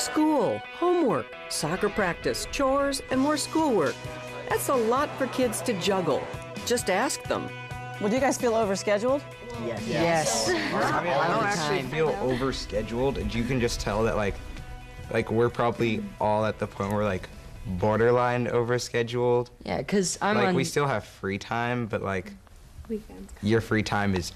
School, homework, soccer practice, chores, and more schoolwork. That's a lot for kids to juggle. Just ask them. Well, do you guys feel overscheduled? Yes. I mean, I don't actually feel overscheduled. You can just tell that like we're probably all at the point where like borderline overscheduled. Yeah, because we still have free time, but like your free time is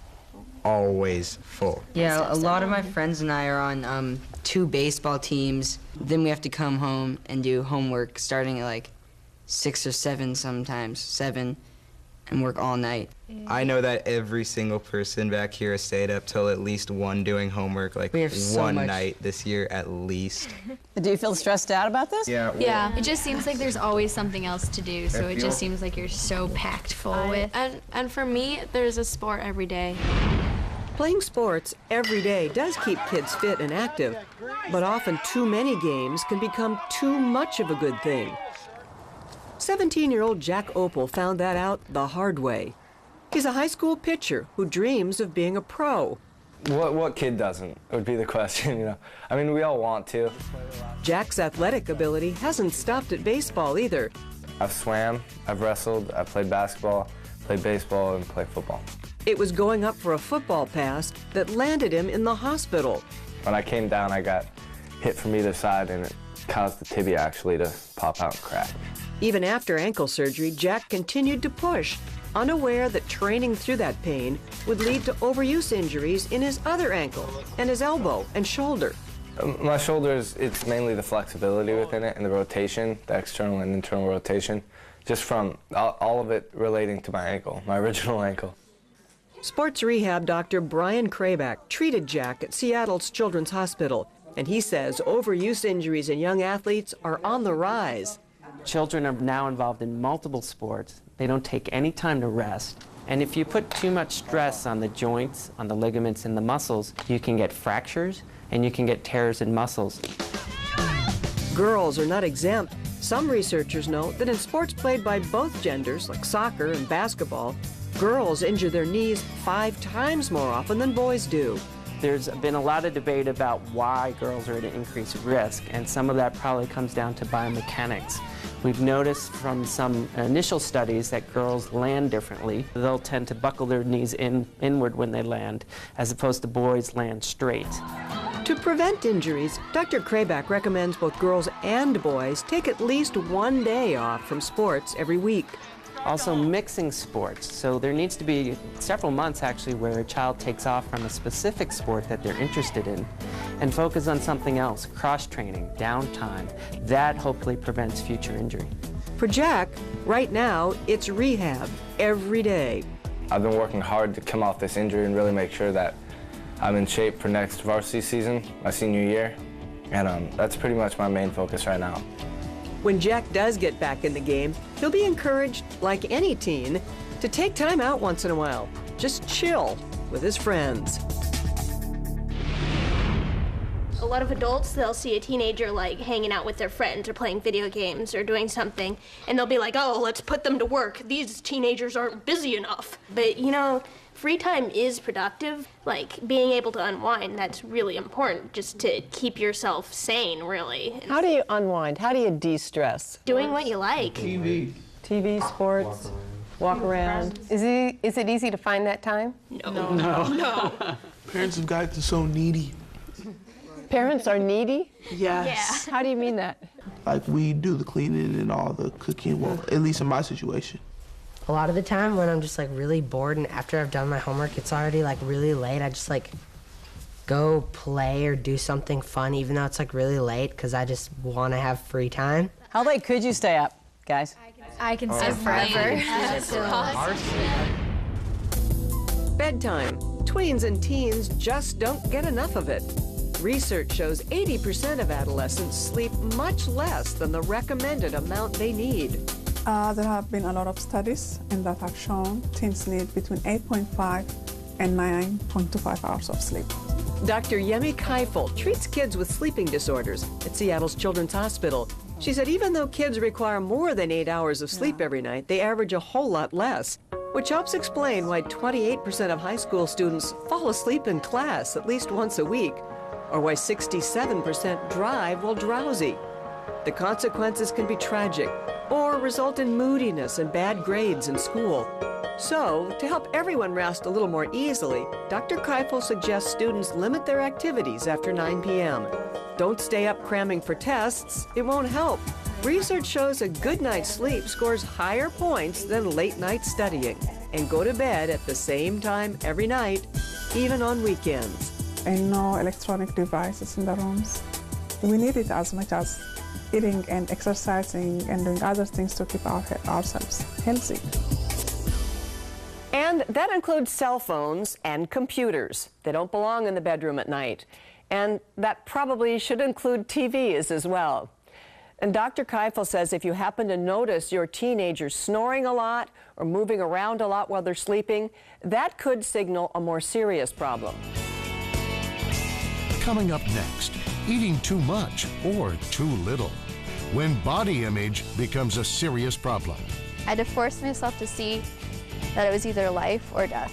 always full. Yeah, a lot of my friends and I are on 2 baseball teams. Then we have to come home and do homework starting at like 6 or 7 sometimes, 7, and work all night. I know that every single person back here has stayed up till at least 1 doing homework, like We have so one much. night this year at least. Do you feel stressed out about this? Yeah. Yeah, it just seems like there's always something else to do, so it feel- just seems like you're so packed full with. And for me, there's a sport every day. Playing sports every day does keep kids fit and active, but often too many games can become too much of a good thing. 17-year-old Jack Opal found that out the hard way. He's a high school pitcher who dreams of being a pro. What kid doesn't, would be the question, you know. I mean, we all want to. Jack's athletic ability hasn't stopped at baseball either. I've swam, I've wrestled, I've played basketball, played baseball, and played football. It was going up for a football pass that landed him in the hospital. When I came down, I got hit from either side, and it caused the tibia actually to pop out and crack. Even after ankle surgery, Jack continued to push, unaware that training through that pain would lead to overuse injuries in his other ankle and his elbow and shoulder. My shoulders, it's mainly the flexibility within it and the rotation, the external and internal rotation, just from all of it relating to my ankle, my original ankle. Sports rehab doctor Brian Krabak treated Jack at Seattle's Children's Hospital, and he says overuse injuries in young athletes are on the rise. Children are now involved in multiple sports. They don't take any time to rest. And if you put too much stress on the joints, on the ligaments, and the muscles, you can get fractures and you can get tears in muscles. Girls are not exempt. Some researchers note that in sports played by both genders, like soccer and basketball, girls injure their knees 5 times more often than boys do. There's been a lot of debate about why girls are at an increased risk, and some of that probably comes down to biomechanics. We've noticed from some initial studies that girls land differently. They'll tend to buckle their knees inward when they land, as opposed to boys land straight. To prevent injuries, Dr. Krabak recommends both girls and boys take at least 1 day off from sports every week. Also mixing sports, so there needs to be several months actually where a child takes off from a specific sport that they're interested in and focus on something else, cross-training, downtime. That hopefully prevents future injury. For Jack, right now, it's rehab every day. I've been working hard to come off this injury and really make sure that I'm in shape for next varsity season, my senior year, and that's pretty much my main focus right now. When Jack does get back in the game, he'll be encouraged, like any teen, to take time out once in a while. Just chill with his friends. A lot of adults, they'll see a teenager like hanging out with their friends or playing video games or doing something, and they'll be like, oh, let's put them to work. These teenagers aren't busy enough. But, you know, free time is productive. Like, being able to unwind, that's really important, just to keep yourself sane, really. How do you unwind? How do you de-stress? Doing what you like. TV, sports, walk around. Is it easy to find that time? No. Parents have gotten so needy. Parents are needy? Yes. How do you mean that? Like, we do the cleaning and all the cooking, well, at least in my situation. A lot of the time when I'm just like really bored and after I've done my homework, it's already like really late, I just like go play or do something fun even though it's like really late because I just want to have free time. How late could you stay up, guys? I can stay forever. Bedtime. Tweens and teens just don't get enough of it. Research shows 80% of adolescents sleep much less than the recommended amount they need. There have been a lot of studies and that have shown teens need between 8.5 and 9.25 hours of sleep. Dr. Yemi Keifel treats kids with sleeping disorders at Seattle's Children's Hospital. She said even though kids require more than 8 hours of sleep every night, they average a whole lot less, which helps explain why 28% of high school students fall asleep in class at least once a week. or why 67% drive while drowsy. The consequences can be tragic or result in moodiness and bad grades in school. So, to help everyone rest a little more easily, Dr. Keifel suggests students limit their activities after 9 p.m. Don't stay up cramming for tests. It won't help. Research shows a good night's sleep scores higher points than late night studying. And go to bed at the same time every night, even on weekends. And no electronic devices in the rooms. We need it as much as eating and exercising and doing other things to keep ourselves healthy. And that includes cell phones and computers. They don't belong in the bedroom at night. And that probably should include TVs as well. And Dr. Keifel says if you happen to notice your teenager snoring a lot or moving around a lot while they're sleeping, that could signal a more serious problem. Coming up next, eating too much or too little. When body image becomes a serious problem. I had to force myself to see that it was either life or death.